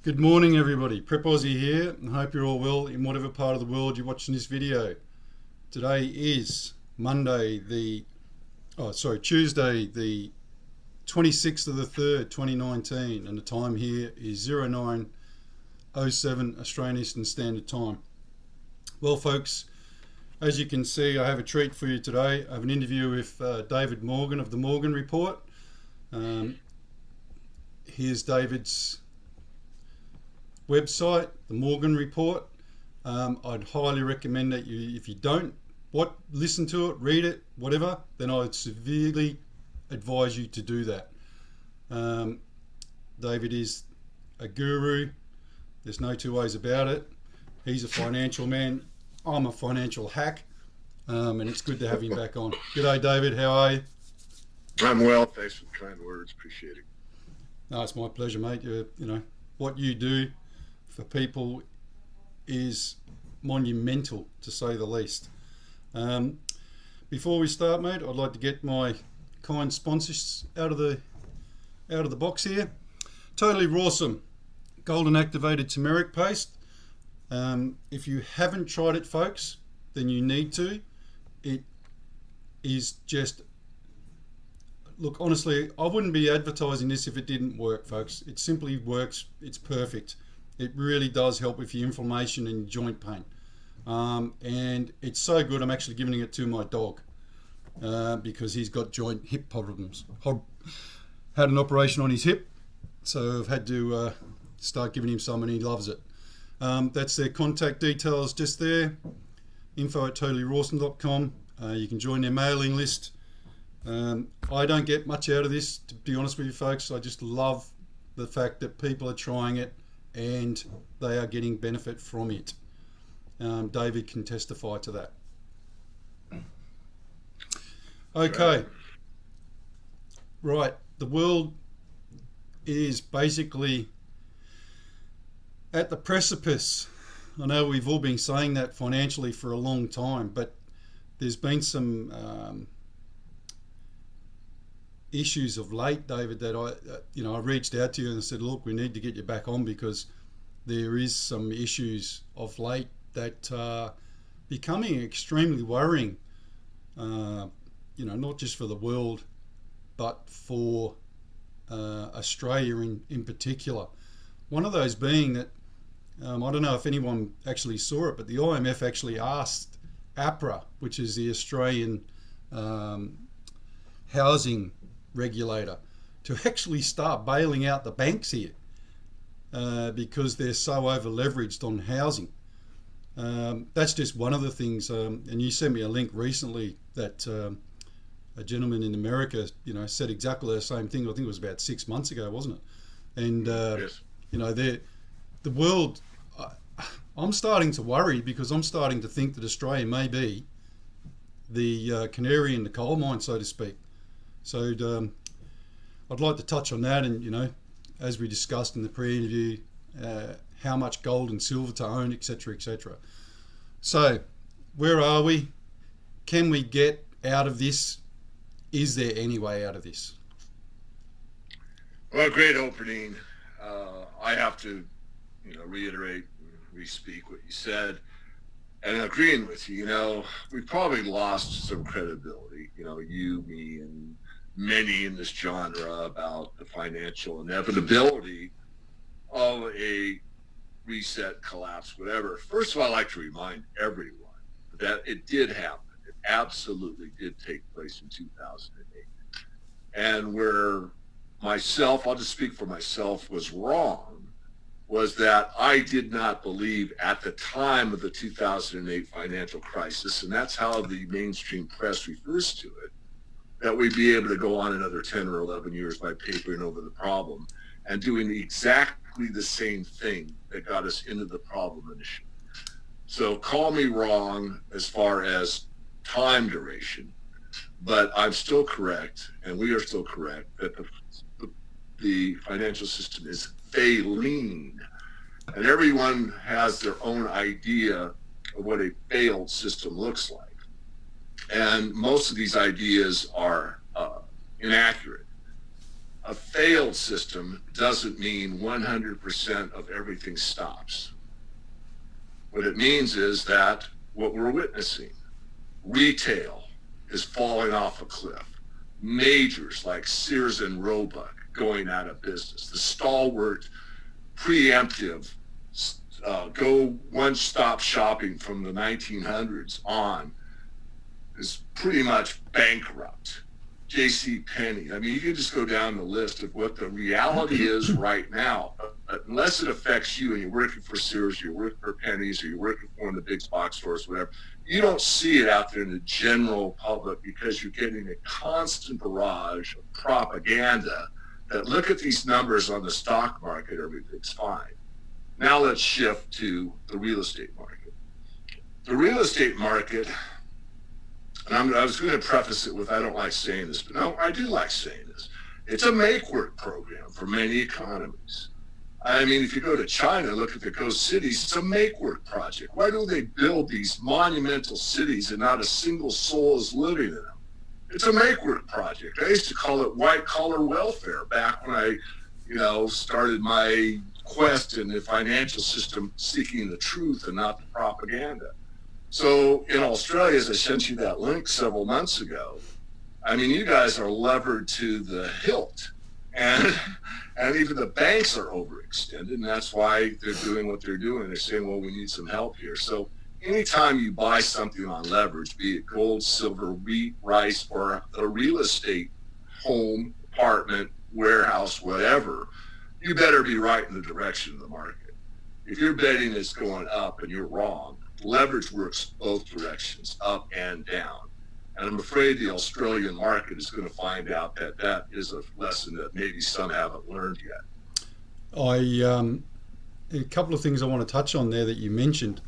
Good morning, everybody. Prep Aussie here, and hope you're all well in whatever part of the world you're watching this video. Today is Tuesday, the 26th of the 3rd, 2019, and the time here is 09:07 Australian Eastern Standard Time. Well, folks, as you can see, I have a treat for you today. I have an interview with David Morgan of the Morgan Report. Here's David's website, the Morgan Report. I'd highly recommend that if you don't listen to it, read it, whatever, then I would severely advise you to do that. David is a guru. There's no two ways about it. He's a financial man. I'm a financial hack, and it's good to have him back on. G'day, David. How are you? I'm well. Thanks for the kind words. Appreciate it. No, it's my pleasure, mate. What you do for people is monumental, to say the least. Before we start, mate, I'd like to get my kind sponsors out of the box here. Totally Rawsome golden activated turmeric paste. If you haven't tried it, folks, then you need to. It is just, look, honestly, I wouldn't be advertising this if it didn't work, folks. It simply works. It's perfect. It really does help with your inflammation and joint pain. And it's so good, I'm actually giving it to my dog because he's got hip problems. Had an operation on his hip, so I've had to start giving him some, and he loves it. That's their contact details just there. info@totallyrawsome.com. You can join their mailing list. I don't get much out of this, to be honest with you, folks. I just love the fact that people are trying it and they are getting benefit from it. David can testify to that. Okay. Right. The world is basically at the precipice. I know we've all been saying that financially for a long time, but there's been some issues of late, David, that I reached out to you and said, look, we need to get you back on because there is some issues of late that are becoming extremely worrying, not just for the world, but for Australia in particular. One of those being that, I don't know if anyone actually saw it, but the IMF actually asked APRA, which is the Australian housing regulator, to actually start bailing out the banks here because they're so over leveraged on housing. That's just one of the things, and you sent me a link recently that a gentleman in America said exactly the same thing. I think it was about 6 months ago, wasn't it? And Yes. The world, I'm starting to worry because I'm starting to think that Australia may be the canary in the coal mine, so to speak. So I'd like to touch on that, and as we discussed in the pre-interview, how much gold and silver to own, etc., etc. So where are we? Can we get out of this? Is there any way out of this? Well, great opening. I have to, reiterate and re-speak what you said, and agreeing with you. We probably lost some credibility. You, me, and many in this genre about the financial inevitability of a reset, collapse, whatever. First of all, I'd like to remind everyone that it did happen. It absolutely did take place in 2008. And where myself, I'll just speak for myself, was wrong, was that I did not believe at the time of the 2008 financial crisis, and that's how the mainstream press refers to it, that we'd be able to go on another 10 or 11 years by papering over the problem and doing exactly the same thing that got us into the problem initially. So call me wrong as far as time duration, but I'm still correct, and we are still correct, that the financial system is failing. And everyone has their own idea of what a failed system looks like. And most of these ideas are inaccurate. a failed system doesn't mean 100% of everything stops. What it means is that what we're witnessing, retail is falling off a cliff. Majors like Sears and Roebuck going out of business. The stalwart, preemptive, go one-stop shopping from the 1900s on is pretty much bankrupt. J.C. Penney. I mean, you can just go down the list of what the reality is right now. Unless it affects you and you're working for Sears, you're working for Penny's, or you're working for one of the big box stores, whatever, you don't see it out there in the general public because you're getting a constant barrage of propaganda that look at these numbers on the stock market, everything's fine. Now let's shift to the real estate market. The real estate market, and I was going to preface it with, I don't like saying this, but no, I do like saying this. It's a make-work program for many economies. I mean, if you go to China, look at the ghost cities, it's a make-work project. Why do they build these monumental cities and not a single soul is living in them? It's a make-work project. I used to call it white-collar welfare back when I, started my quest in the financial system seeking the truth and not the propaganda. So in Australia, as I sent you that link several months ago, I mean, you guys are levered to the hilt. And even the banks are overextended, and that's why they're doing what they're doing. They're saying, well, we need some help here. So anytime you buy something on leverage, be it gold, silver, wheat, rice, or a real estate, home, apartment, warehouse, whatever, you better be right in the direction of the market. If you're betting it's going up and you're wrong, leverage works both directions, up and down. And I'm afraid the Australian market is going to find out that that is a lesson that maybe some haven't learned yet. A couple of things I want to touch on there that you mentioned.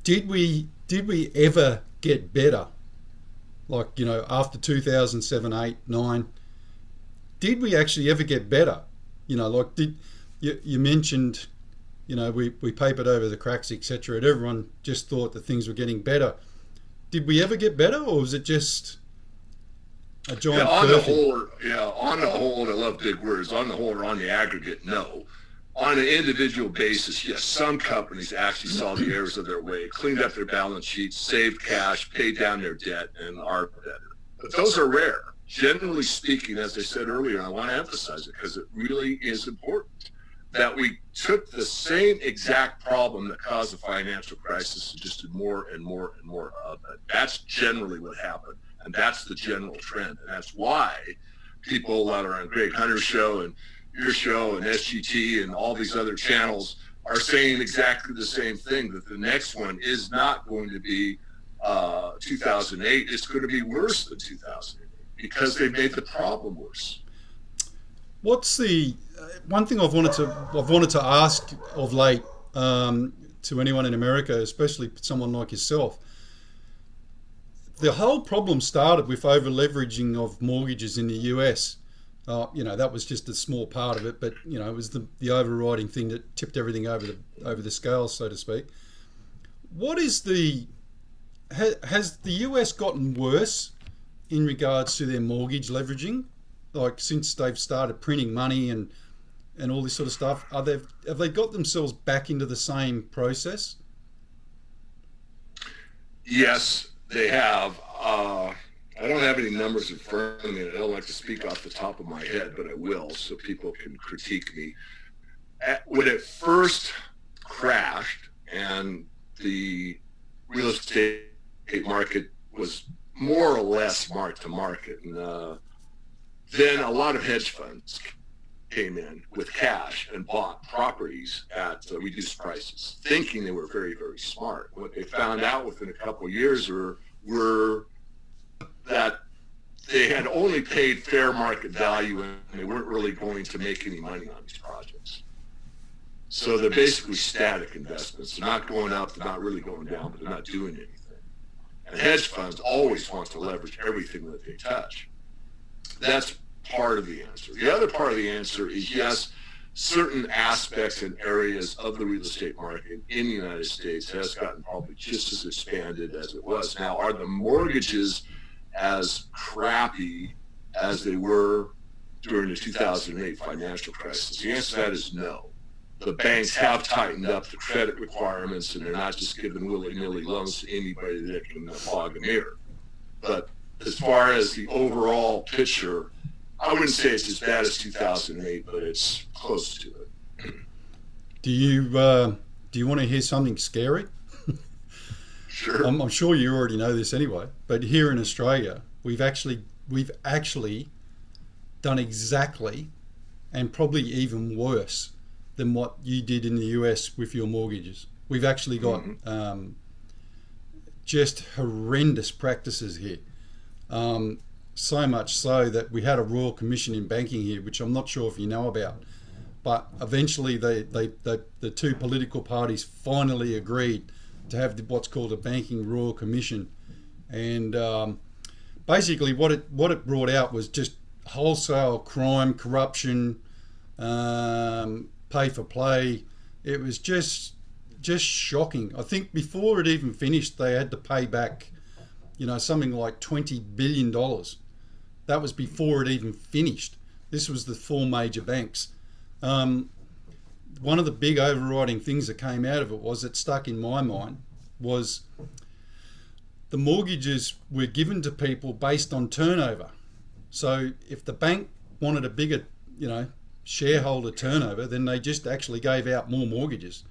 Did we ever get better? Like, after 2007, 8, 9, did we actually ever get better? You mentioned, we papered over the cracks, etc. And everyone just thought that things were getting better. Did we ever get better, or was it just a giant on the whole, I love big words. On the whole, or on the aggregate, no. On an individual basis, yes, some companies actually saw the errors of their way, cleaned up their balance sheets, saved cash, paid down their debt, and are better. But those are rare. Generally speaking, as I said earlier, I want to emphasize it because it really is important, that we took the same exact problem that caused the financial crisis and just did more and more and more of it. That's generally what happened, and that's the general trend. And that's why people that are on Greg Hunter's show and your show and SGT and all these other channels are saying exactly the same thing, that the next one is not going to be 2008. It's going to be worse than 2008 because they made the problem worse. What's the one thing I've wanted to ask of late to anyone in America, especially someone like yourself? The whole problem started with over leveraging of mortgages in the US. That was just a small part of it, but it was the overriding thing that tipped everything over the scales, so to speak. What is has the US gotten worse in regards to their mortgage leveraging? Like, since they've started printing money and all this sort of stuff, have they got themselves back into the same process? Yes, they have. I don't have any numbers in front of me, and I don't like to speak off the top of my head, but I will so people can critique me. When it first crashed and the real estate market was more or less mark to market, and then a lot of hedge funds came in with cash and bought properties at reduced prices, thinking they were very, very smart. What they found out within a couple of years were that they had only paid fair market value and they weren't really going to make any money on these projects. So they're basically static investments. They're not going up, they're not really going down, but they're not doing anything. And hedge funds always want to leverage everything that they touch. That's part of the answer. The other part of the answer is, yes, certain aspects and areas of the real estate market in the United States has gotten probably just as expanded as it was. Now, are the mortgages as crappy as they were during the 2008 financial crisis? The answer to that is no. The banks have tightened up the credit requirements, and they're not just giving willy-nilly loans to anybody that can fog a mirror. But as far as the overall picture, I wouldn't say it's as bad as 2008, but it's close to it. Do you want to hear something scary? Sure. I'm sure you already know this anyway, but here in Australia, we've actually done exactly, and probably even worse than what you did in the US with your mortgages. We've actually got just horrendous practices here. So much so that we had a Royal Commission in banking here, which I'm not sure if you know about. But eventually the two political parties finally agreed to have what's called a Banking Royal Commission. And basically what it brought out was just wholesale crime, corruption, pay for play. It was just shocking. I think before it even finished, they had to pay back, something like $20 billion. That was before it even finished. This was the four major banks. One of the big overriding things that came out of it was, it stuck in my mind, was the mortgages were given to people based on turnover. So if the bank wanted a bigger, shareholder turnover, then they just actually gave out more mortgages.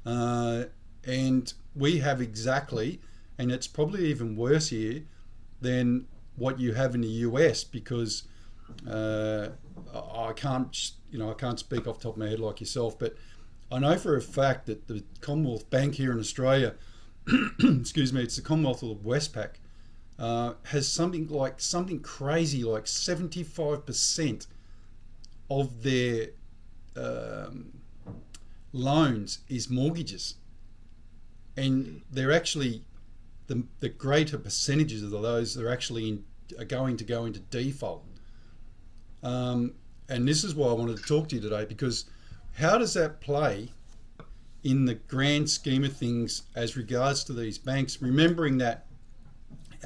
And we have exactly, and it's probably even worse here than what you have in the US, because I can't speak off the top of my head like yourself, but I know for a fact that the Commonwealth Bank here in Australia, excuse me, it's the Commonwealth of Westpac, has something crazy like 75% of their loans is mortgages, and they're actually the greater percentages of those are actually going to go into default. And this is why I wanted to talk to you today, because how does that play in the grand scheme of things as regards to these banks, remembering that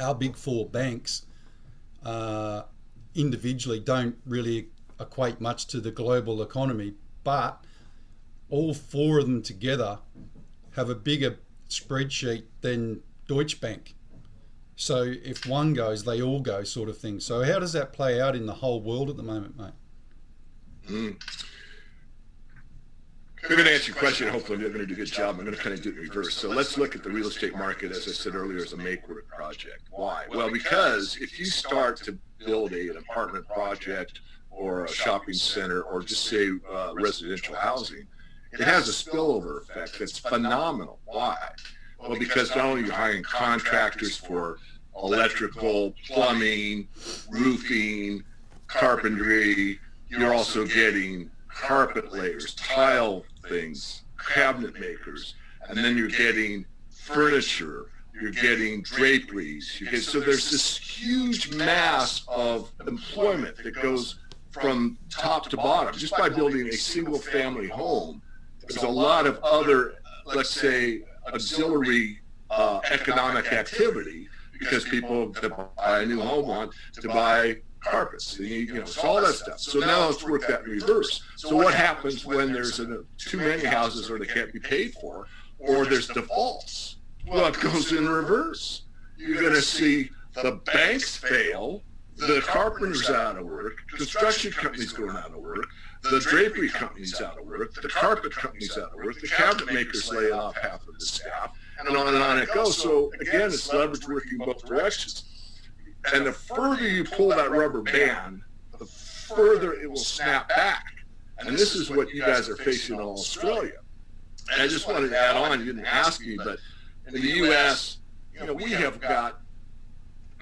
our big four banks individually don't really equate much to the global economy, but all four of them together have a bigger spreadsheet than Deutsche Bank. So if one goes, they all go, sort of thing. So how does that play out in the whole world at the moment, mate? I'm going to answer your question. Hopefully I'm going to do a good job. I'm going to kind of do it in reverse. So let's look at the real estate market, as I said earlier, as a make-work project. Why? Well, because if you start to build an apartment project or a shopping center, or just say residential housing, it has a spillover effect that's phenomenal. Why? Well, because not only are you hiring contractors for electrical, plumbing, roofing, carpentry, you're also getting carpet layers, tile things, cabinet makers, and then you're getting furniture, you're getting draperies. So there's this huge mass of employment that goes from top to bottom just by building a single family home. There's a lot of other, let's say, auxiliary economic activity, because people that buy a new home want to buy carpets, so all that stuff. So now let's work that in reverse. So what happens when there's too many houses, or they can't be paid for, or there's defaults? Well, it goes in reverse. You're going to see the banks fail, the carpenters out of work, construction companies going out of work, the drapery companies out of work, the carpet companies out of work, the cabinet makers laying off half of the staff, and on it goes. So again, it's leverage working both directions. And the further you pull that rubber band, the further it will snap back. And this is what you guys are facing in Australia. And I just wanted to add on, you didn't ask me, but in the U.S., we have got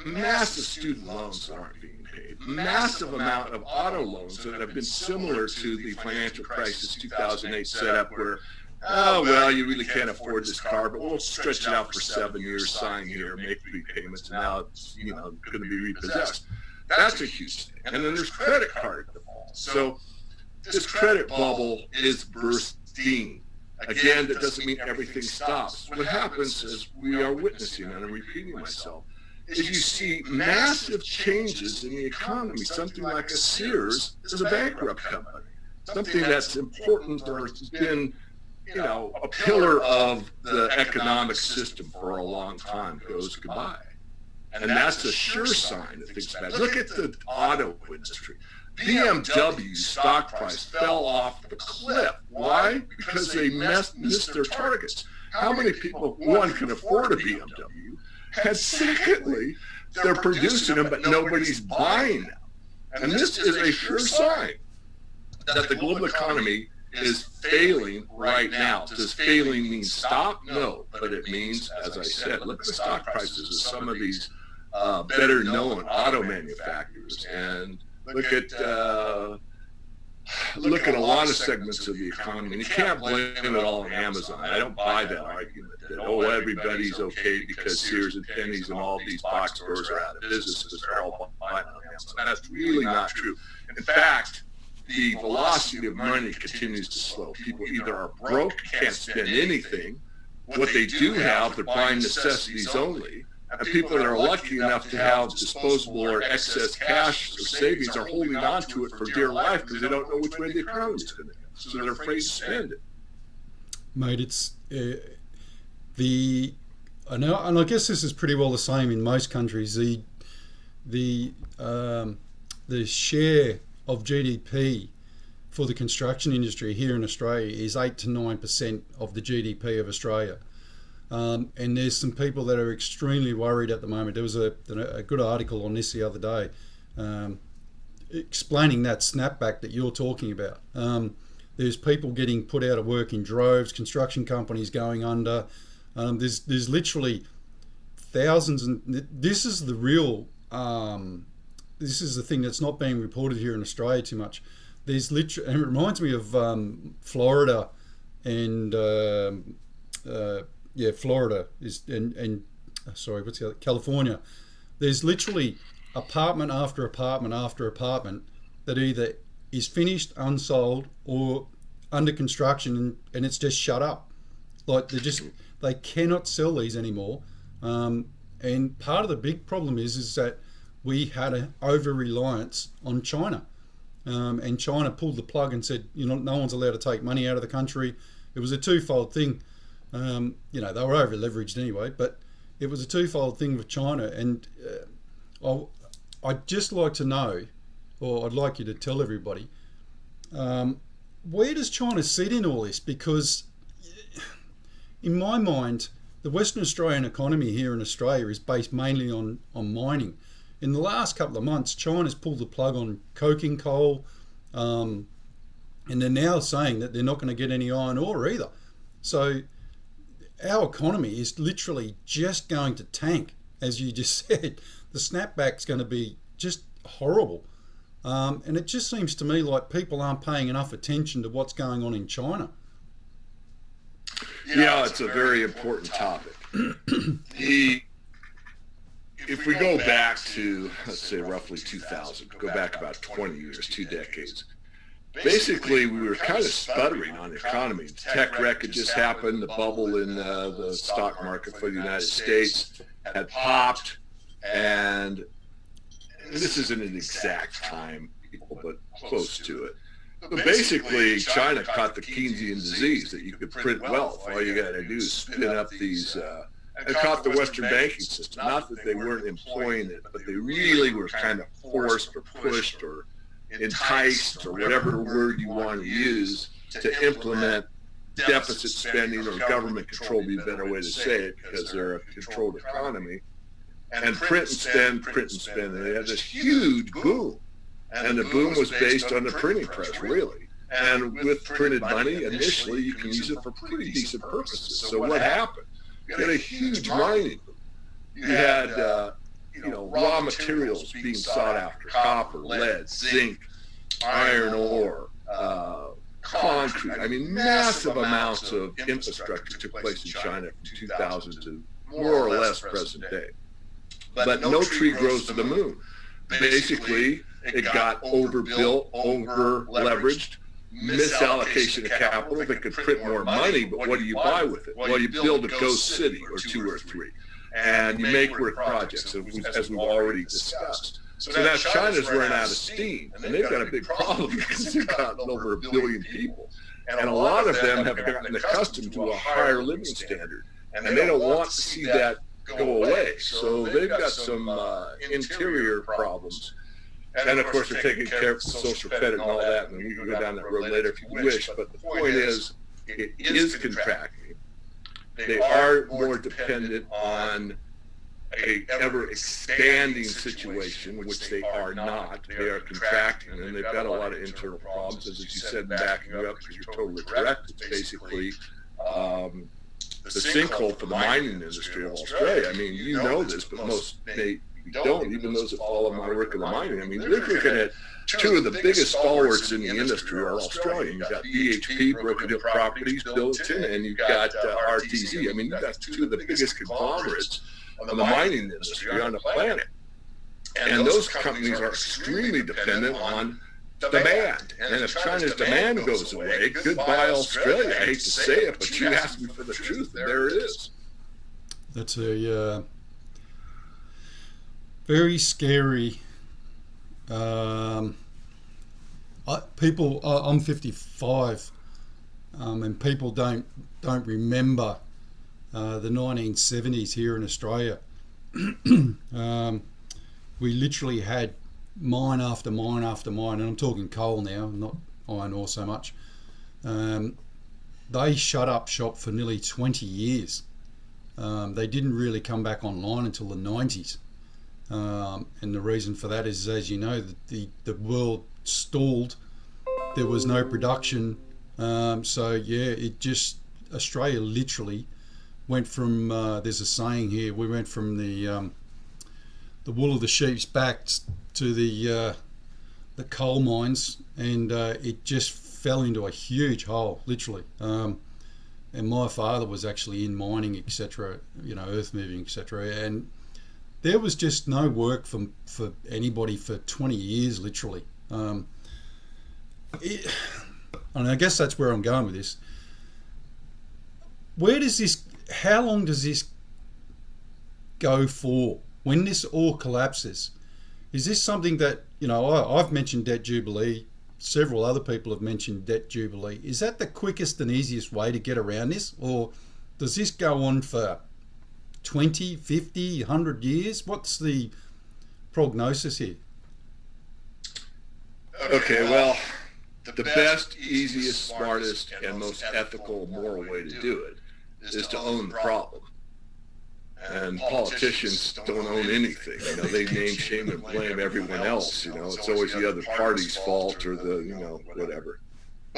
massive student loans that aren't being paid, massive amount of auto loans that have been similar to the financial crisis 2008 setup, where, oh, well, you really can't afford this car, but we'll stretch it out for 7 years, sign here, make repayments, and now it's going to be repossessed. That's a huge thing. And then there's credit card defaults. So this credit bubble is bursting. Again, that doesn't mean everything stops. What happens is we are witnessing, and I'm repeating myself, is you see massive changes in the economy. Something like a Sears is a bankrupt company. Something that's important or has been, a pillar of the economic system for a long time goes goodbye. And that's a sure sign that things are bad. Look at the auto industry. BMW's stock price fell off the cliff. Why? Because they missed their targets. How many people, one, can afford a BMW? And secondly, they're producing them, but nobody's buying them. And this is a sure sign that the global economy is failing right now. Does failing mean stop? No, but it means, as I said, look at the stock prices of some of these better known auto manufacturers, and look at a lot of segments of the economy. And you can't blame it all on Amazon. I don't buy that argument that, everybody's okay because Sears and Penny's and all these box stores are out of business because they're all buying on Amazon. That's really not true. In fact, the velocity of money continues to slow. People either are broke, can't spend anything. What they do have, they're buying necessities only. And people that are lucky enough to have disposable or excess cash or savings are holding on to it for dear life because they don't know which way the economy is going to go. So they're afraid to spend it. Mate, it's and I guess this is pretty well the same in most countries. The share of GDP for the construction industry here in Australia is 8 to 9% of the GDP of Australia. And there's some people that are extremely worried at the moment. There was a good article on this the other day explaining that snapback that you're talking about. There's people getting put out of work in droves, construction companies going under. There's literally thousands, and this is the real, this is the thing that's not being reported here in Australia too much. There's literally, and it reminds me of Florida and Florida is and what's the other? California. There's literally apartment after apartment after apartment that either is finished, unsold, or under construction, and it's just shut up. Like they cannot sell these anymore. And part of the big problem is that we had an over-reliance on China, and China pulled the plug and said, no one's allowed to take money out of the country. It was a twofold thing. They were over leveraged anyway, but it was a twofold thing with China. And I'd just like to know, or I'd like you to tell everybody, where does China sit in all this? Because in my mind, the Western Australian economy here in Australia is based mainly on mining. In the last couple of months, China's pulled the plug on coking coal, and they're now saying that they're not going to get any iron ore either. So our economy is literally just going to tank, as you just said. The snapback's going to be just horrible. And it just seems to me like people aren't paying enough attention to what's going on in China. Yeah, it's a very important topic. If we go back to, let's say, roughly 2000, go back about 20 years, 2 decades, basically we were kind of sputtering on the economy. The tech wreck had just happened, the bubble in the stock market for the United States had popped, and this isn't an exact time, but close to it. But basically, China caught the Keynesian disease that you could print wealth. All you got to do is spin up these, and caught the Western banking system. Not that they weren't employing it, but they really were kind of forced or pushed or enticed, or whatever word you want to use, to implement deficit spending or government control, would be a better way to say it, because they're a controlled economy. And print and spend, and they had this huge boom. And the boom was based on the printing press, really. And with printed money, initially, you can use it for pretty decent purposes. So what happened? You had a huge mining boom. You had, raw materials being sought after: copper, lead, zinc, iron ore, concrete. I mean, massive amounts of infrastructure took place in China from 2000 to more or less present day. But no tree grows to the moon. Basically, it got overbuilt, over-leveraged, misallocation of capital. They could print more money, but what do you buy with it? Well, you build a ghost city or 2 or 3. and you make work projects, as we've already discussed. So now China's running out of steam, and they've got a big problem because they've got over 1 billion people. And a lot of them have gotten accustomed to a higher living standard, and they don't want to see that go away. So they've got some interior problems. And of course, they're taking care of social credit and all that, and we can go down that road later if you wish. But the point is, it is contracting. They are more dependent on a ever-expanding situation, which they are not. They are contracting, and they've got a lot of internal problems. As you said, backing you up, because you're totally correct. It's basically the sinkhole for the mining industry of Australia. I mean, you know this, but most don't, even those that follow my work in the mining. I mean, we're looking at two of the biggest stalwarts in the industry are Australian. You've got BHP, Broken Hill Properties, Billiton, and you've got RTZ. I mean, you've got two of the biggest conglomerates of the mining industry on the planet. And those companies are extremely dependent on demand. And if China's demand goes away, goodbye Australia. I hate to say it, but you asked me for the truth, and there it is. That's a very scary. I'm 55, and people don't remember the 1970s here in Australia. We literally had mine after mine after mine, and I'm talking coal now, not iron ore so much. They shut up shop for nearly 20 years. They didn't really come back online until the 90s. And the reason for that is, as you know, the world stalled. There was no production. So yeah, Australia literally went from, there's a saying here, we went from the wool of the sheep's back to the coal mines, and it just fell into a huge hole, literally. And my father was actually in mining, etc., earth moving, etc., and there was just no work for anybody for 20 years, literally. And I guess that's where I'm going with this. How long does this go for? When this all collapses, is this something that, I've mentioned debt jubilee, several other people have mentioned debt jubilee. Is that the quickest and easiest way to get around this? Or does this go on for 20, 50, 100 years? What's the prognosis here? Okay, well, the best, easiest, smartest, and most ethical, moral way to do it is to own the problem. And politicians don't own anything. They name, shame, and blame everyone else. It's always the other party's fault or the, whatever.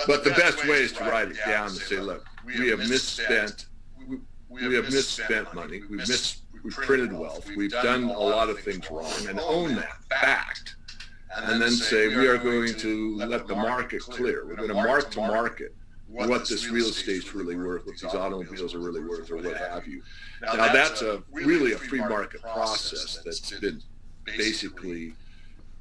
But the best way is to write it down and say, look, we have misspent money. We've printed wealth. We've done a lot of things wrong, and own that fact. And then say, we are going to let the market clear. We're going to mark to market what this real estate's really worth, what these automobiles are really worth, or what have you. Now that's really a free market process that's been basically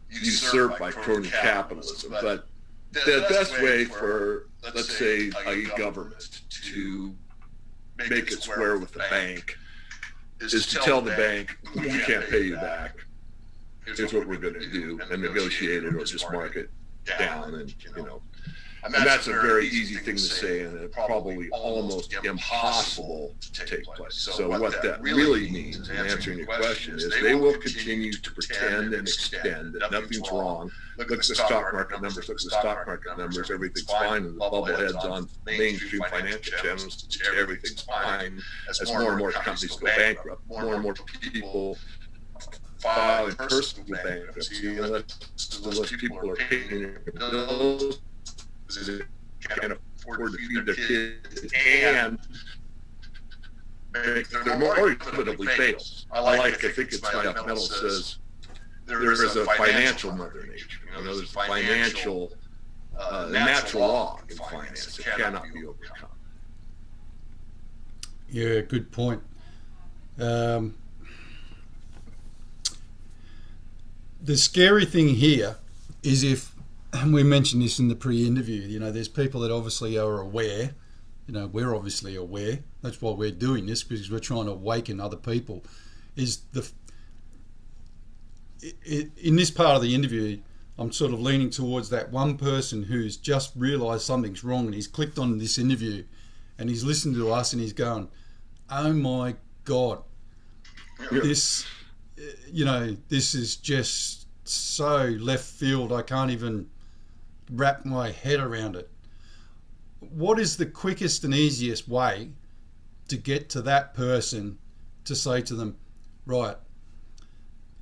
usurped by crony capitalism. But the best way for, let's say, a government to make it square with the bank is to tell the bank, we can't pay you back. Here's what we're going to do, and negotiate it or just mark it down, and And that's a very easy thing to say, and probably almost impossible to take place. So what that really means, in answering your question, is they will continue to pretend and extend that nothing's wrong. Look at the stock market numbers, everything's fine, and the bubble heads on mainstream financial channels, everything's fine. As more and more companies go bankrupt, more and more people file in personal bankruptcy, unless people are paying their bills, can't afford to feed their kids, and their mortgage inevitably fails. I think it's Scott Metal says there is a financial mother nature. There's a financial, natural law in finance that cannot be overcome. Yeah, good point. The scary thing here is, if, and we mentioned this in the pre-interview, there's people that obviously are aware, we're obviously aware. That's why we're doing this, because we're trying to awaken other people. Is in this part of the interview, I'm sort of leaning towards that one person who's just realised something's wrong, and he's clicked on this interview and he's listened to us and he's going, oh my God, this is just so left field. I can't even wrap my head around it. What is the quickest and easiest way to get to that person to say to them, right,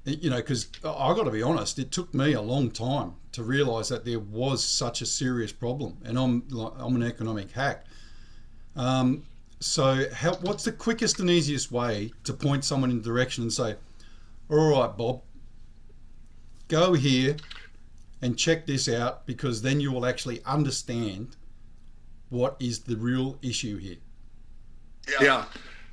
because I got to be honest, it took me a long time to realise that there was such a serious problem, and I'm an economic hack. So what's the quickest and easiest way to point someone in the direction and say, all right, Bob, go here and check this out, because then you will actually understand what is the real issue here? Yeah.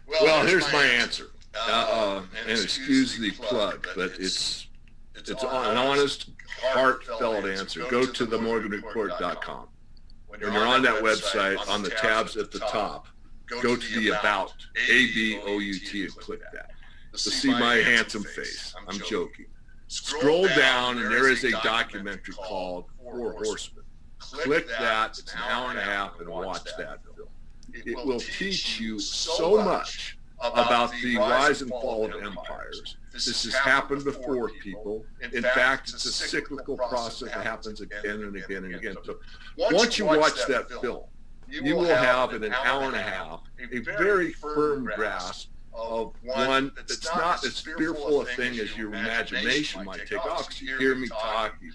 Well, here's my answer. And excuse the plug, but it's an honest, heartfelt answer. Go to themorganreport.com. When you're on that website, on the tabs at the top, go to the About, ABOUT, and click that. To see my handsome face. I'm joking. Scroll down, and there is a documentary called Four Horsemen. Click that. It's an hour and a half, and watch that film. It will teach you so much about the rise and fall of empires. This has happened before, people. In fact, it's a cyclical process that happens again and again and again. So once you watch that film, you will have in an hour and a half a very firm grasp of one that's not as fearful a thing as your imagination might take off. Because you hear me talk, you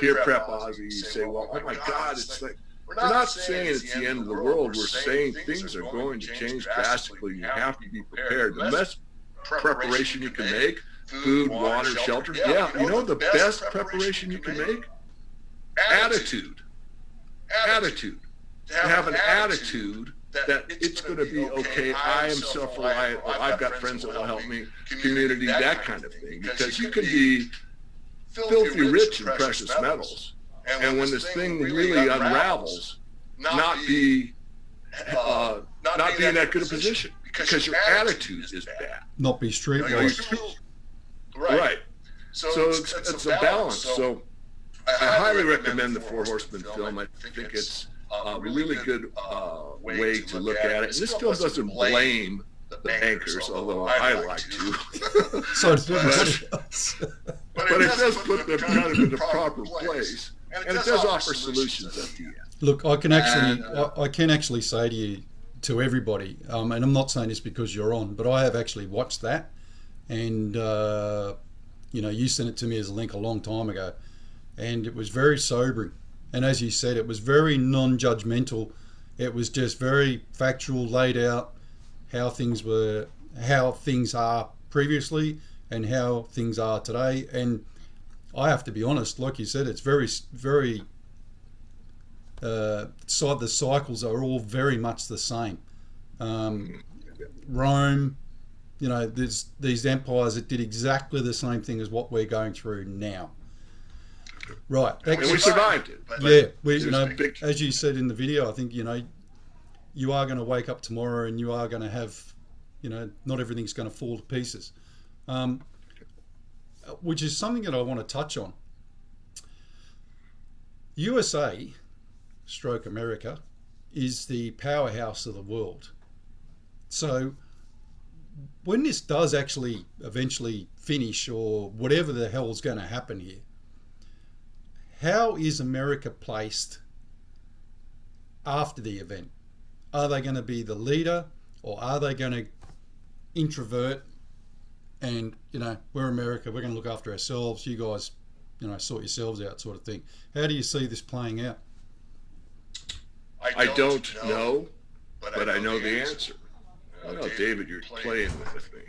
hear Prep Ozzy, you say, well, oh my God, it's like, we're not saying it's the end of the world. We're saying things are going to change drastically. You have to be prepared. The best preparation you can make, food, water, shelter. Yeah, you know the best preparation you can make? Attitude. Attitude. To have an attitude that it's going to be okay, I am self-reliant, or I've got friends that will help me, community, that kind of thing. Because you can be filthy rich in precious metals, and when this thing really unravels, not be in that good a position, because your attitude is bad. Not be streetwise. Right. So it's a balance. So I highly recommend the Four Horsemen film. I think it's a really good way to look at it. And this film doesn't blame the bankers, although I like to. So but it does put them kind of in the proper place. And it does offer solutions at the end. Look, I can actually say to everybody, and I'm not saying this because you're on, but I have actually watched that, and you sent it to me as a link a long time ago, and it was very sobering. And as you said, it was very non-judgmental. It was just very factual, laid out how things are previously and how things are today. And I have to be honest, like you said, it's very, very. The cycles are all very much the same. Rome, there's these empires that did exactly the same thing as what we're going through now. Right, and we survived it. As you said in the video, I think you are going to wake up tomorrow and you are going to have, not everything's going to fall to pieces. Which is something that I want to touch on. USA, stroke America, is the powerhouse of the world. So when this does actually eventually finish, or whatever the hell's going to happen here, how is America placed after the event? Are they going to be the leader, or are they going to introvert and, we're America, we're going to look after ourselves, you guys, sort yourselves out, sort of thing? How do you see this playing out? I don't know, but I know the answer. Well, David, you're playing with me.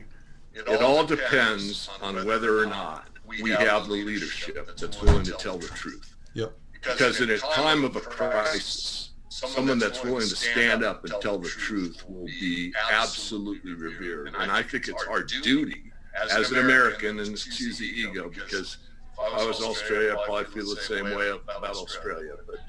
It all depends on whether or not we have the leadership that's willing to tell the truth. Yep. Because in a time of a crisis, someone that's willing to stand up and tell the truth will be absolutely revered. And I think it's our duty as an American, and excuse the ego, because if I was Australia, I'd probably feel the same way about Australia. But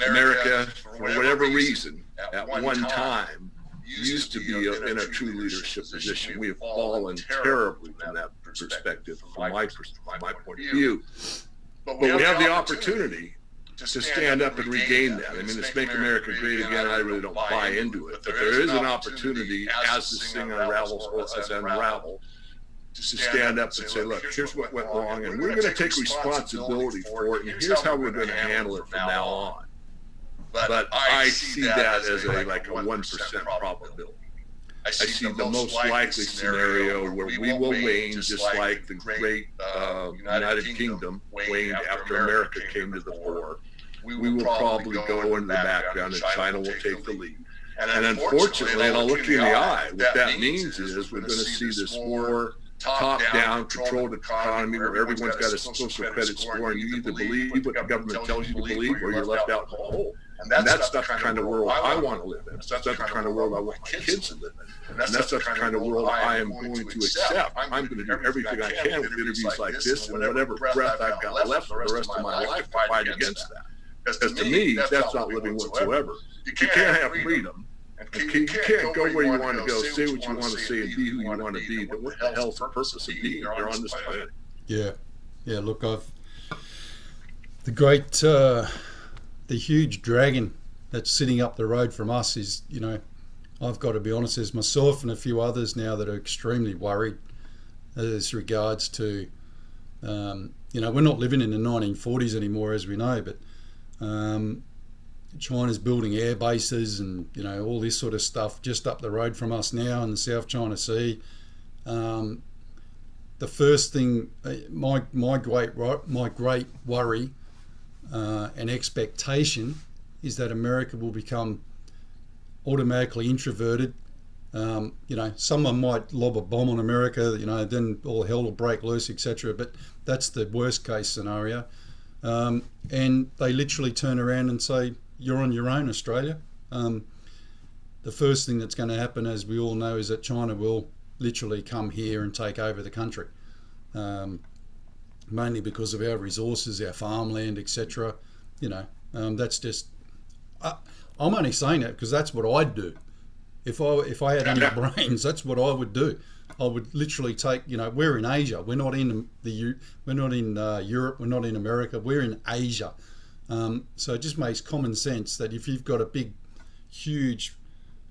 America, for whatever reason, at one time used to be in a true leadership position. We have fallen terribly from that perspective, from my point of view. But we have the opportunity to stand up and regain that. I mean, it's Make America Great Again. I really don't buy into it, but there is an opportunity as this thing unravels, or as unravel, to stand up and say, look, here's what went wrong, and we're going to take responsibility for it, and here's how we're going to handle it from now on. But I see that as a 1% probability. I see the most likely scenario where we will wane just like the great United Kingdom waned after America came to the fore. We will probably go into the background and China will take the lead. And unfortunately, and I'll look you in the eye, what that means is we're going to see this more top-down, controlled economy where everyone's got a social credit score and you either believe what the government tells you to believe or you're left out in the hole. And that's the kind of world I want to live in. That's the kind of world I want my kids to live in. And that's the kind of world I am going to accept. I'm going to do everything I can with interviews like this and whatever breath I've got left for the rest of my life to fight against that. Because to me, that's not living whatsoever. You can't have freedom. You can't go where you want to go, say what you want to say, and be who you want to be. But what the hell's the purpose of being here on this planet? Yeah. Look, the huge dragon that's sitting up the road from us is, I've got to be honest, there's myself and a few others now that are extremely worried as regards to, we're not living in the 1940s anymore, as we know, but China's building air bases and, all this sort of stuff just up the road from us now in the South China Sea. The first thing, my great worry and expectation is that America will become automatically introverted. Someone might lob a bomb on America, then all hell will break loose, etc. But that's the worst case scenario. And they literally turn around and say, you're on your own, Australia. The first thing that's going to happen, as we all know, is that China will literally come here and take over the country. Mainly because of our resources, our farmland, etc. That's just. I'm only saying that because that's what I'd do. If I had any brains, that's what I would do. I would literally take. We're in Asia. We're not in We're not in Europe. We're not in America. We're in Asia. So it just makes common sense that if you've got a big, huge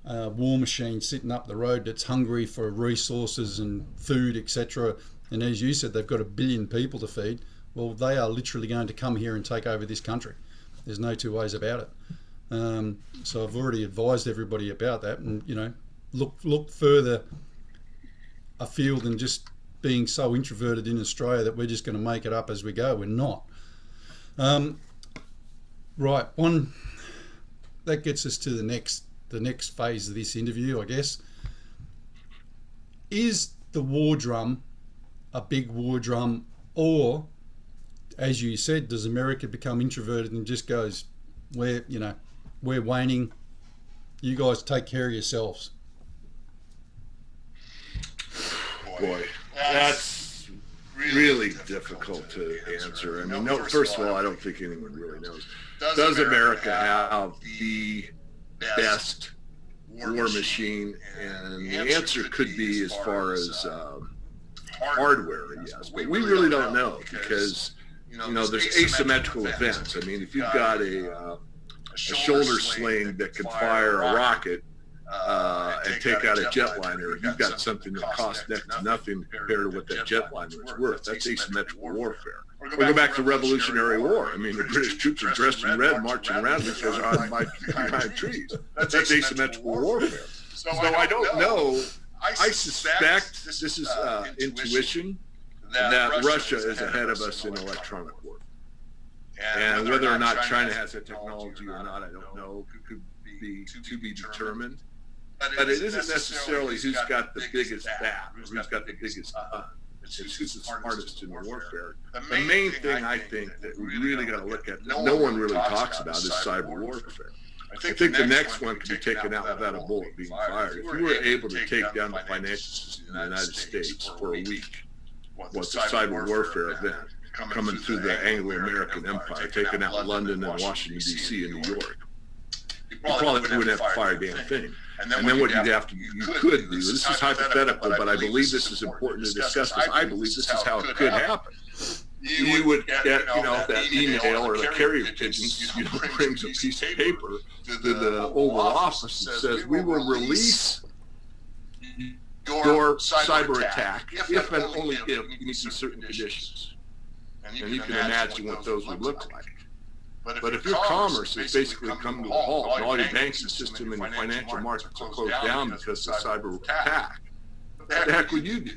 war machine sitting up the road that's hungry for resources and food, etc. And as you said, they've got 1 billion people to feed. Well, they are literally going to come here and take over this country. There's no two ways about it. So I've already advised everybody about that. And, look further afield than just being so introverted in Australia that we're just going to make it up as we go. We're not. Right. That gets us to the next phase of this interview, I guess. Is the war drum a big war drum, or, as you said, does America become introverted and just goes, we're waning, you guys take care of yourselves? Boy, that's really difficult to answer. I mean, first of all, I don't think anyone really knows. Does America have the best war machine? And the answer could be, as far as hardware, yes, but we really don't know because there's asymmetrical events. I mean, if you've got a shoulder sling that can fire a rocket and take out a jetliner, you've got something that costs next to nothing compared to what that jetliner is worth. That's asymmetrical warfare. Or go back to Revolutionary War. I mean, the British troops are dressed in red, marching around because they're on behind trees. That's asymmetrical warfare. So I don't know. I suspect this is intuition that Russia is ahead of us in electronic war. And whether or not China has that technology or not, I don't know. Could be to be determined. But it isn't necessarily who's got the biggest bat or who's got the biggest gun. It's who's the smartest in warfare. The main thing I think that we really got to look at that no one really talks about is cyber warfare. I think the next one could be taken out without a bullet being fired. If we were able to take down the financial system in the United States for a week, what's a cyber warfare event coming through the Anglo-American Empire, taking out London and Washington, D.C. and New York. probably wouldn't have to fire a damn thing. And then what you could do, this is hypothetical, but I believe this is important to discuss because I believe this is how it could happen. You would get, that email or the carrier pigeons, brings a piece of paper to the Oval Office that says, we will release your cyber attack if and only if you meet certain conditions. And you can imagine what those would look like. But if your commerce has basically come to a halt and all your banking system and your financial markets are closed down because of cyber attack, what the heck would you do?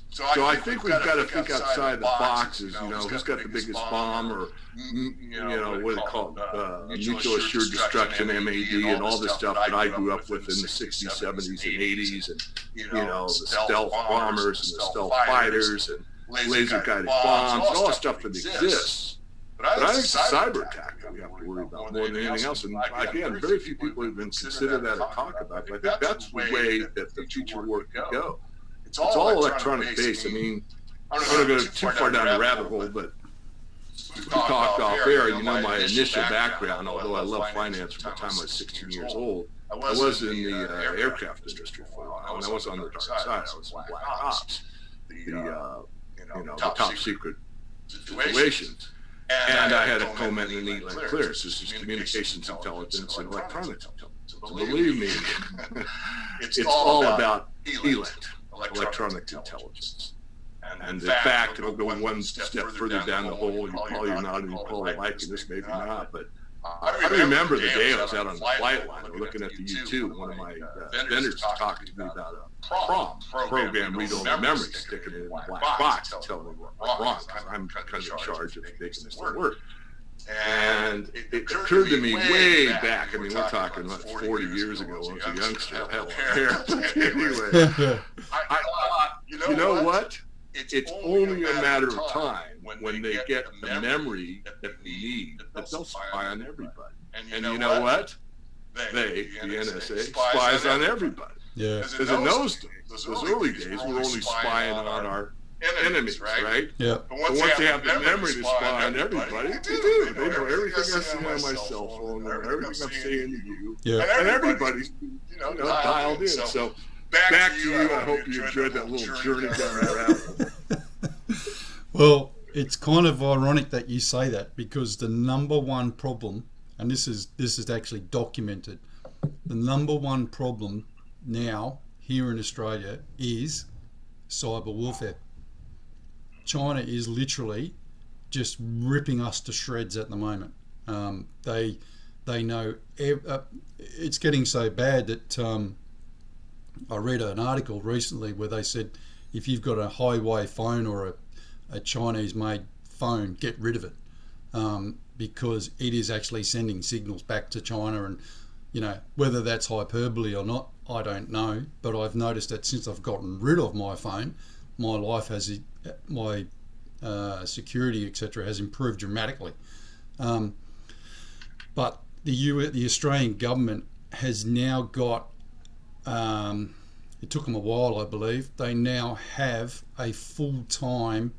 So I think we've got to think outside the boxes, who's got the biggest bomb or, what do they call it, mutual assured destruction, MAD, and all this stuff that I grew up with in the 60s, 70s, and 80s, and, the stealth bombers and the stealth fighters and laser-guided bombs and all the stuff that exists. But I think it's a cyber attack that we have to worry about more than anything else. And again, very few people even consider that or talk about it. But I think that's the way that the future war could go. It's all electronic based. I mean, I don't want to go too far down the rabbit hole, but we talked off air. My initial background, although I love finance from the time I was 16 years old, I was in the aircraft industry for a while, and I was on the dark side. I was in Black Ops, the top secret situations. And I had a comment in the ELANT clearance. This is communications intelligence and electronics intelligence. So believe me, it's all about ELANT, electronic intelligence. And in fact, it'll go one step further down the hole. You probably are not, and you probably liking this, maybe not. But I remember the day I was out on the flight line looking at the U-2. One of my vendors talking to me about a PROM, program read-only memory, sticking it in a black box, telling me what was wrong. I'm kind of in charge of making this thing work. And it occurred to me way back. I mean, we're talking like 40 years ago. I was a youngster. Hell, anyway, I thought, you know what? It's only a matter of time when they get the memory that we need that they'll spy on everybody. And you know what? They, the NSA, spies on everybody. Yeah. Because in those days, those early days, we're only spying on our enemies, right? Yeah. But once they have the memory to spy on everybody, they do. They know everything I see on my cell phone, everything I'm saying to you. Yeah. And everybody's, dialed in. So back to you. I hope you enjoyed that little journey down that rabbit. Well, it's kind of ironic that you say that, because the number one problem, and this is actually documented, the number one problem now here in Australia is cyber warfare. China is literally just ripping us to shreds at the moment. They know it's getting so bad that I read an article recently where they said if you've got a Huawei phone or a Chinese-made phone, get rid of it, because it is actually sending signals back to China. And whether that's hyperbole or not, I don't know. But I've noticed that since I've gotten rid of my phone, my life has my security, etc., has improved dramatically. But the Australian government has now got. It took them a while, I believe. They now have a full-time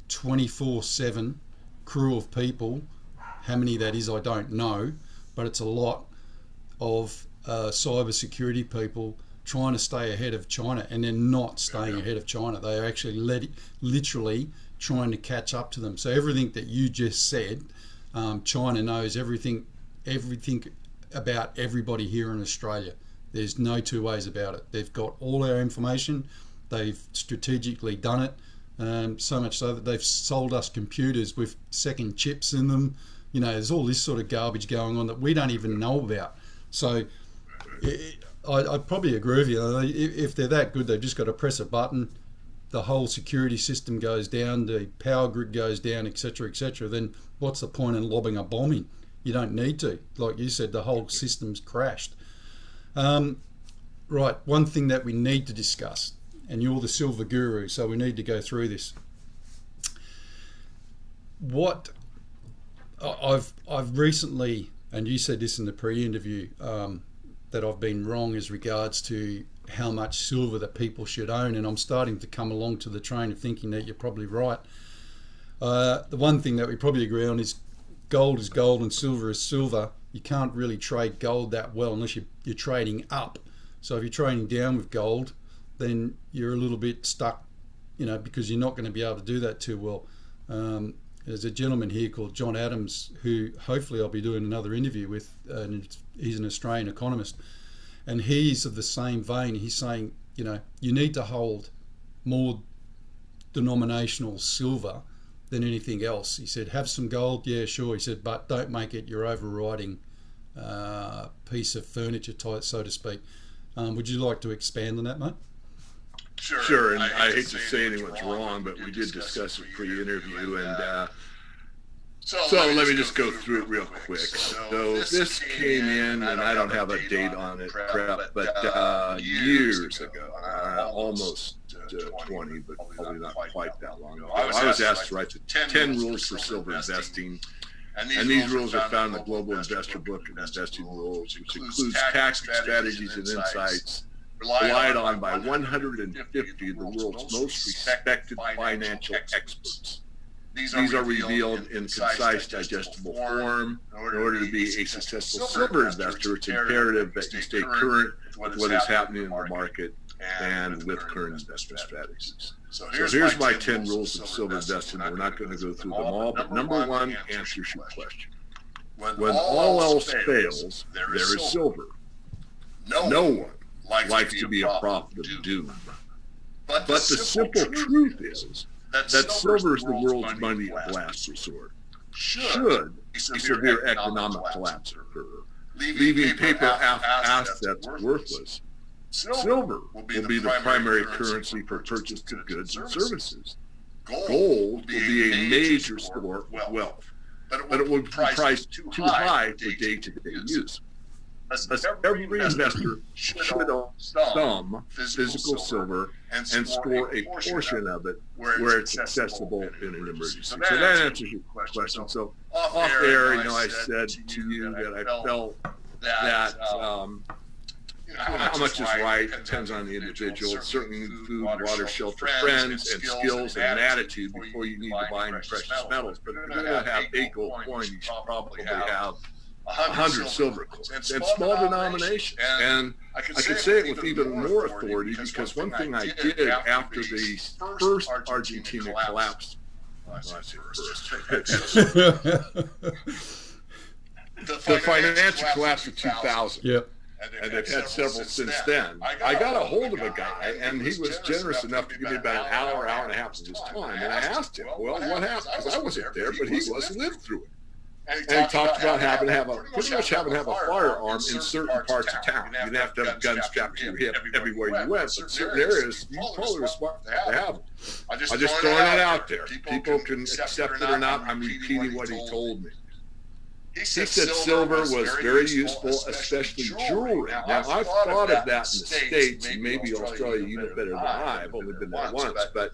24/7 crew of people. How many that is, I don't know, but it's a lot of cyber security people trying to stay ahead of China, and they're not staying ahead of China. They are actually literally trying to catch up to them. So everything that you just said, China knows everything about everybody here in Australia. There's no two ways about it. They've got all our information. They've strategically done it, so much so that they've sold us computers with second chips in them. There's all this sort of garbage going on that we don't even know about. So I probably agree with you. If they're that good, they've just got to press a button, the whole security system goes down, the power grid goes down, etc., etc. Then what's the point in lobbing a bomb in? You don't need to. Like you said, the whole system's crashed. Right, one thing that we need to discuss, and you're the silver guru, so we need to go through this. What I've recently, and you said this in the pre-interview, that I've been wrong as regards to how much silver that people should own, and I'm starting to come along to the train of thinking that you're probably right. The one thing that we probably agree on is gold and silver is silver. you can't really trade gold that well unless you're trading up. So if you're trading down with gold, then you're a little bit stuck, because you're not going to be able to do that too well. There's a gentleman here called John Adams, who hopefully I'll be doing another interview with, and he's an Australian economist, and he's of the same vein. He's saying, you need to hold more denominational silver than anything else. He said, have some gold, yeah, sure. He said, but don't make it your overriding piece of furniture, so to speak. Would you like to expand on that, mate? Sure, and I hate to say anyone's wrong, but we did discuss it pre-interview, and so let me just go through it real quick. So this came in, and I don't have a date on it, but years ago, almost 20, but probably not quite that long ago, I was asked to write the 10 rules for silver investing. And these rules are found in the Global Investor Book of Investing Rules, which includes tactics, strategies, and insights relied on by 150 of the world's most respected financial experts. These are revealed in concise, digestible form. In order to be a successful silver investor, it's imperative that you stay current with what is happening in the market and with current investment strategies. So here's my 10 rules of silver investing. We're not going to go through them all, but number one answers your question. When all else fails, there is silver. No one likes to be a prophet of doom. But the simple truth is that silver is the world's money of last resort. Should a severe economic collapse occur, leaving paper assets worthless, silver will be the primary currency for purchase of goods and services. Gold will be a major store of wealth, but it will be priced too high for day-to-day use. Every investor should own some physical silver and store a portion of it where it's accessible in an emergency. So that answers your question. So off air, I said to you that I felt that how much is right depends on the individual. Certainly food, water, shelter, friends, and skills and an attitude before you need to buy any precious metals. But if you're going to have 8 gold coins, you should probably have 100 silver coins and small denominations. And I can say it with even more authority because one thing I did after the first Argentina collapse, the financial collapse of 2000. Yep. And they've had several since then. I got a hold of a guy, and he was generous enough to give me about an hour and a half of his time. And I asked him, well, what happened? Because I wasn't there, but he was, lived through it. And he talked about having to have a firearm in certain parts of town. You didn't have to have a gun strapped to your hip everywhere you went, but certain areas you probably were smart to have them. I'm just throwing that out there. People can accept it or not. I'm repeating what he told me. He said silver was very useful, especially jewelry. Now, I've thought of that in the States, and maybe Australia even better than I. I've only been there once, but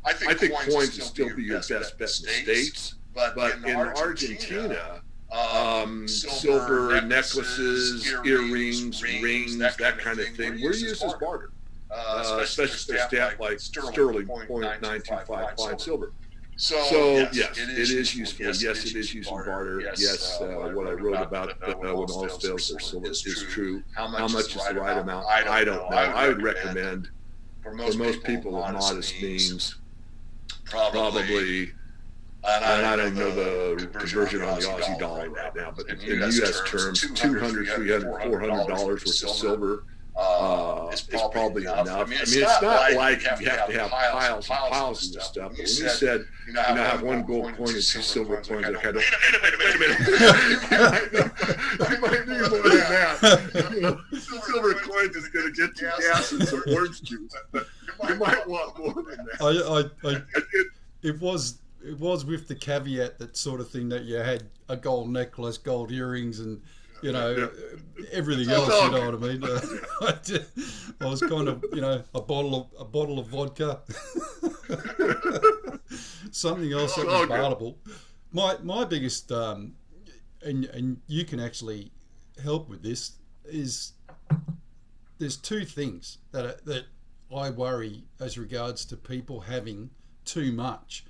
I think coins will still be your best bet in the States. But in Argentina, silver necklaces, earrings, rings, that kind of thing, were used as barter, especially if they're stamped like sterling .925 fine silver. So yes, it is useful. Yes, it is used in barter. Yes, what I wrote about when all fails their silver is true. How much is the right amount? I don't know. I would recommend for most people of modest means, probably. And I don't know the conversion on the Aussie dollar right now, but in U.S. terms, $200, $300, $400 worth of silver is probably enough. I mean, it's not like you have to have piles and piles of this stuff. But when you said, have 1 gold coin and 2 silver coins, I kind of, wait a minute. You might need more than that. Silver coins is going to get you gas and some orange juice. You might want more than that. It was with the caveat, that sort of thing, that you had a gold necklace, gold earrings, and everything else. You know what I mean? I was kind of, a bottle of vodka, something else that was palatable. My biggest, and you can actually help with this, is there's 2 things that I worry as regards to people having too much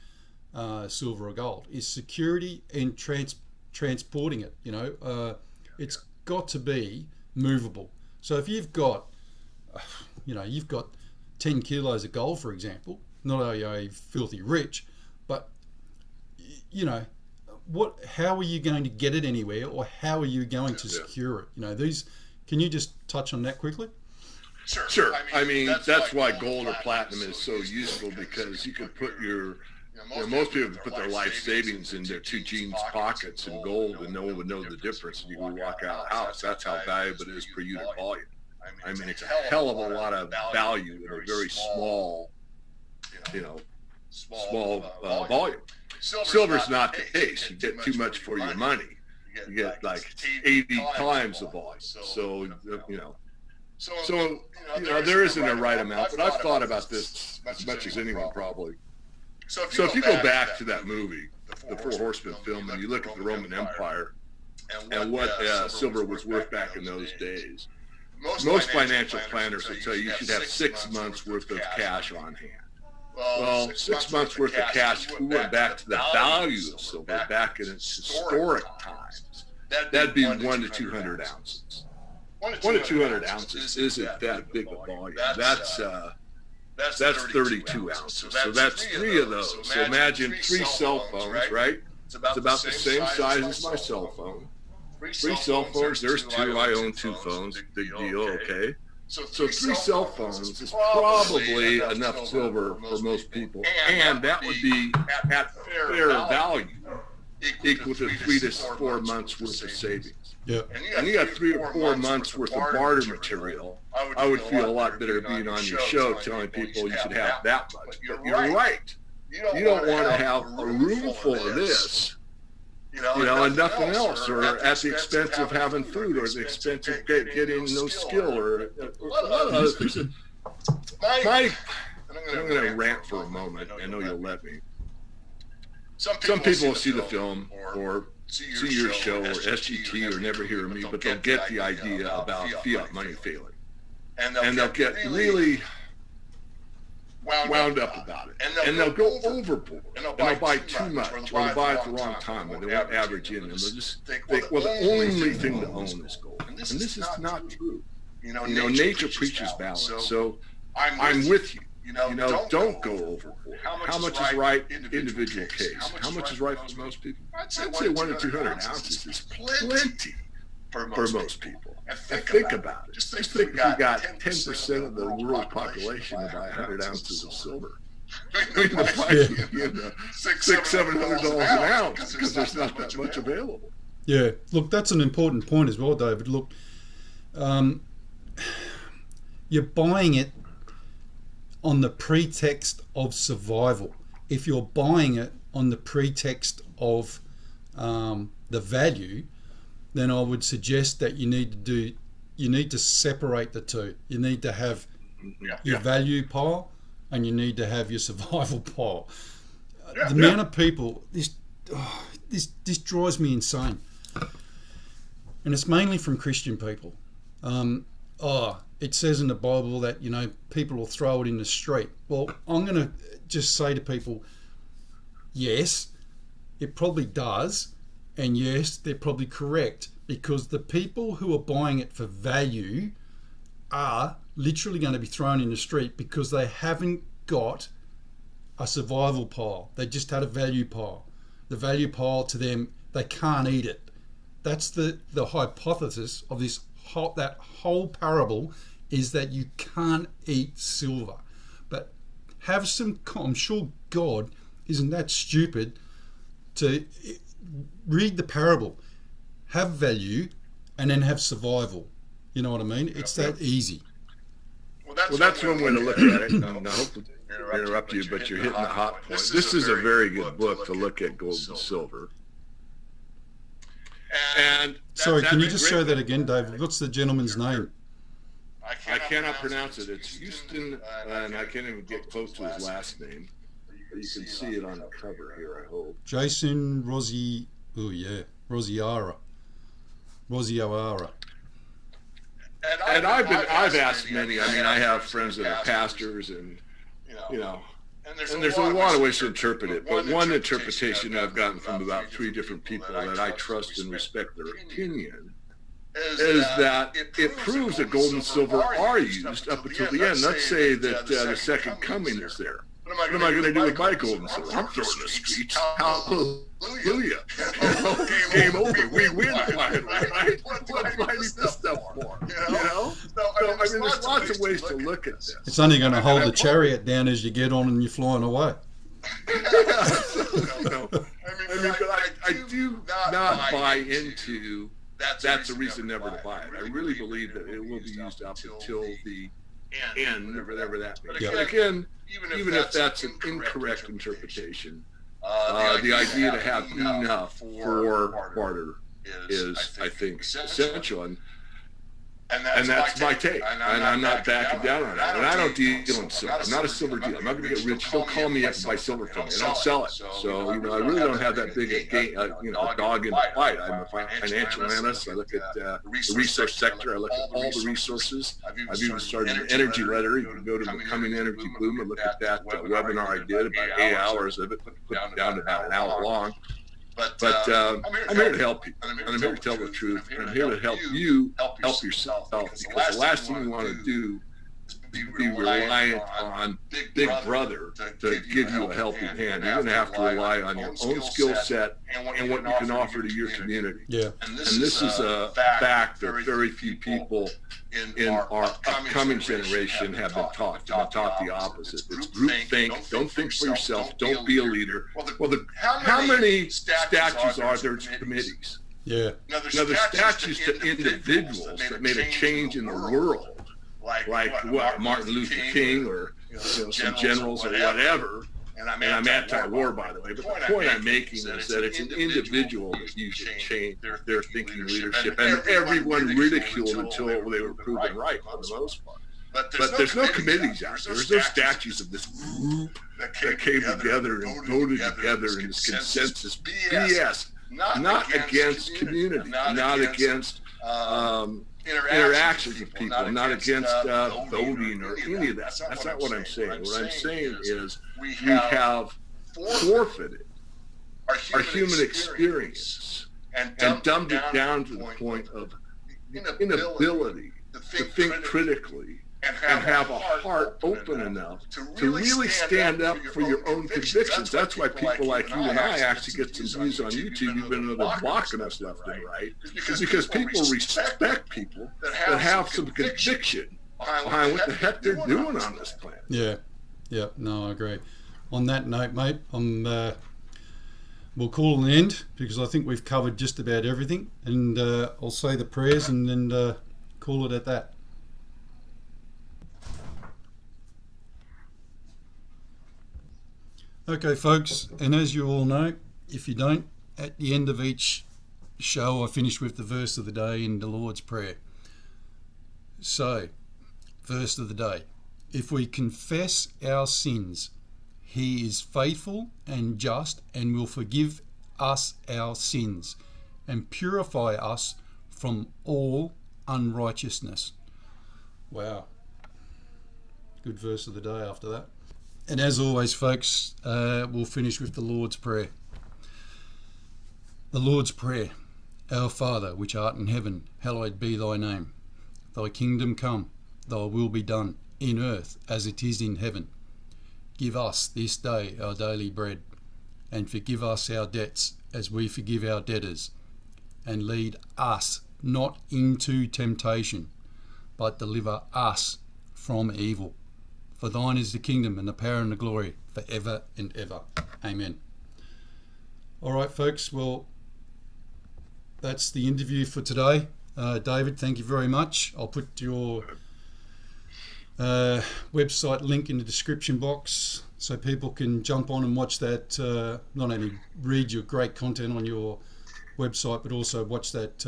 silver or gold, is security and transporting it. It's got to be movable. So if you've got, you've got 10 kilos of gold, for example, not are you filthy rich, but, how are you going to get it anywhere, or how are you going to secure it? Can you just touch on that quickly? Sure. I mean, that's why gold or platinum is so useful, because you can put most people put their life savings in their two jeans pockets in gold, and no one would know the difference. And you can walk out of the house. That's how valuable it is per unit volume. I mean, it's a hell of a lot of value in a very small volume. Silver's not the case. You get too much for your money. You get like 80 times the volume. So, there isn't a right amount, but I've thought about this as much as anyone probably. So if you go back to that movie, the Four Horsemen film, and you look at the Roman Empire and what silver was worth back in those days, most financial planners will tell you should have 6 months worth of cash on hand. Well, 6 months worth of cash, if we went back to the value of silver back in its historic times, that'd be 1 to 200 ounces. 1 to 200 ounces isn't that big a volume. That's 32 ounces. So that's 3 of those. So imagine 3 cell phones, right? It's about the same size as my cell phone. 3 cell phones, there's 2. I own 2 phones. Big deal, okay? So 3 cell phones is probably enough silver for most people. And that would be at fair value, equal to 3 to 4 months worth of savings. Yeah. And you got 3 or 4 months worth of barter material. I would feel a lot better being on your show telling people you should have that much. But you're right. You don't want to have a room full of this, and nothing else, or at the expense of having food, or the expense of getting no skill, or a lot of other things. I'm going to rant for a moment. I know you'll let me. Some people will see the film or see your show or SGT or never hear me, but they'll get the idea about fiat money failing. And they'll get really wound up about it. And they'll go overboard. And they'll buy too much, or they'll buy at the wrong time, or they won't average in. And they'll just think, well, the only thing to own is gold. And this is not true. Nature preaches balance. So I'm with you. Don't go overboard. How much is right? Individual case. How much is right for most people? I'd say 1 to 200 ounces is plenty for most people. And think about it. Just think if we got 10% of the world's population to buy 100 ounces of silver. We can buy $600-$700 an ounce, because there's not that much available. Yeah, look, that's an important point as well, David. Look, you're buying it on the pretext of survival. If you're buying it on the pretext of the value, then I would suggest that you need to separate the two. You need to have your value pile, and you need to have your survival pile. The amount of people, this drives me insane, and it's mainly from Christian people. It says in the Bible that people will throw it in the street. Well, I'm going to just say to people, yes, it probably does, and yes, they're probably correct, because the people who are buying it for value are literally going to be thrown in the street because they haven't got a survival pile. They just had a value pile. The value pile, to them, they can't eat it. That's the hypothesis of that whole parable, is that you can't eat silver. But I'm sure God isn't that stupid to read the parable, have value, and then have survival. You know what I mean? It's that easy. Well, that's one way to look at it. I hope to interrupt you, but you're hitting the hot point. This is a very good book to look at gold and silver. And sorry, can you just show that again, David? What's the gentleman's name? I cannot pronounce it. It's Houston, and I can't even get close to his last name. But you can see it on the cover here, I hope. Jason Rosiara. And I've asked many. I mean, I have friends that are pastors, and and there's a lot of ways to interpret it. But one interpretation I've gotten from about 3 different people that I trust and respect their opinion is that it proves that gold and silver are used up until the end. Let's say that the second coming is there. What am I going to do with my gold and silver? I'm throwing the streets. Hallelujah. Game over. We win finally, right? What do I need this stuff for? You know? So, I mean, there's lots of ways to look at this. It's only going to hold the chariot down as you get on and you're flying away. I do not buy into that's a reason never to buy it. I really believe that it will be used up until the end, whatever that means. But again, even if that's an incorrect interpretation, the idea to have enough for barter is, I think, essential. And that's my take. And I'm not backing down on that. And I don't deal in silver. I'm not a silver dealer. I'm not going to get rich. Don't call me up and buy silver from me. I don't sell it. So, I really don't have that big a dog in the fight. I'm a financial analyst. I look at the resource sector. I look at all the resources. I've even started an energy letter. You can go to Becoming Energy Boom and look at that webinar I did, about 8 hours of it, put it down to about an hour long. But I'm here to help you, and I'm here to tell the truth, and I'm here to help you help yourself, because the last thing you want to do is be reliant on Big Brother to give you a helping hand. You're going to have to rely on your own skill set and what you can offer to your community. Yeah. And this is a fact that very few people in our upcoming generation have been taught. They've been taught the opposite. It's groupthink. Don't think for yourself. Don't be a leader. Well, how many statues are there to committees? Yeah. Now, there's statues to individuals that made a change in the world, like what, Martin Luther King or some generals or whatever. And I'm anti-war, by the way, but the point I'm making is that it's an individual that usually change their thinking leadership, and everyone ridiculed until they were proven right for the most part. But there's no committees out there. There's no statues of this group that came together and voted together in this consensus BS, not against community, not against interactions with people, not against voting or any of that. That's not what I'm saying. What I'm saying is we have forfeited our human experience and dumbed it down to the point of inability to think critically and have a heart open enough to really stand up for your own convictions. That's why people like you and I actually get some views on YouTube, even though they're blocking us left and right. It's because people respect people that have some conviction behind what the heck they're doing on this planet. Yeah, no, I agree. On that note, mate, we'll call an end, because I think we've covered just about everything, and I'll say the prayers and then call it at that. Okay, folks, and as you all know, if you don't, at the end of each show I finish with the verse of the day in the Lord's Prayer. So, verse of the day: if we confess our sins, He is faithful and just and will forgive us our sins and purify us from all unrighteousness. Wow. Good verse of the day after that. And as always, folks, we'll finish with the Lord's Prayer. The Lord's Prayer. Our Father, which art in heaven, hallowed be thy name. Thy kingdom come, thy will be done, in earth as it is in heaven. Give us this day our daily bread, and forgive us our debts as we forgive our debtors. And lead us not into temptation, but deliver us from evil. For thine is the kingdom and the power and the glory forever and ever. Amen. All right, folks. Well, that's the interview for today. David, thank you very much. I'll put your website link in the description box so people can jump on and watch that. Not only read your great content on your website, but also watch that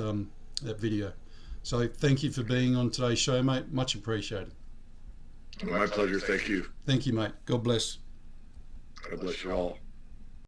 video. So thank you for being on today's show, mate. Much appreciated. My pleasure. Thank you. Thank you, mate. God bless. God bless you all.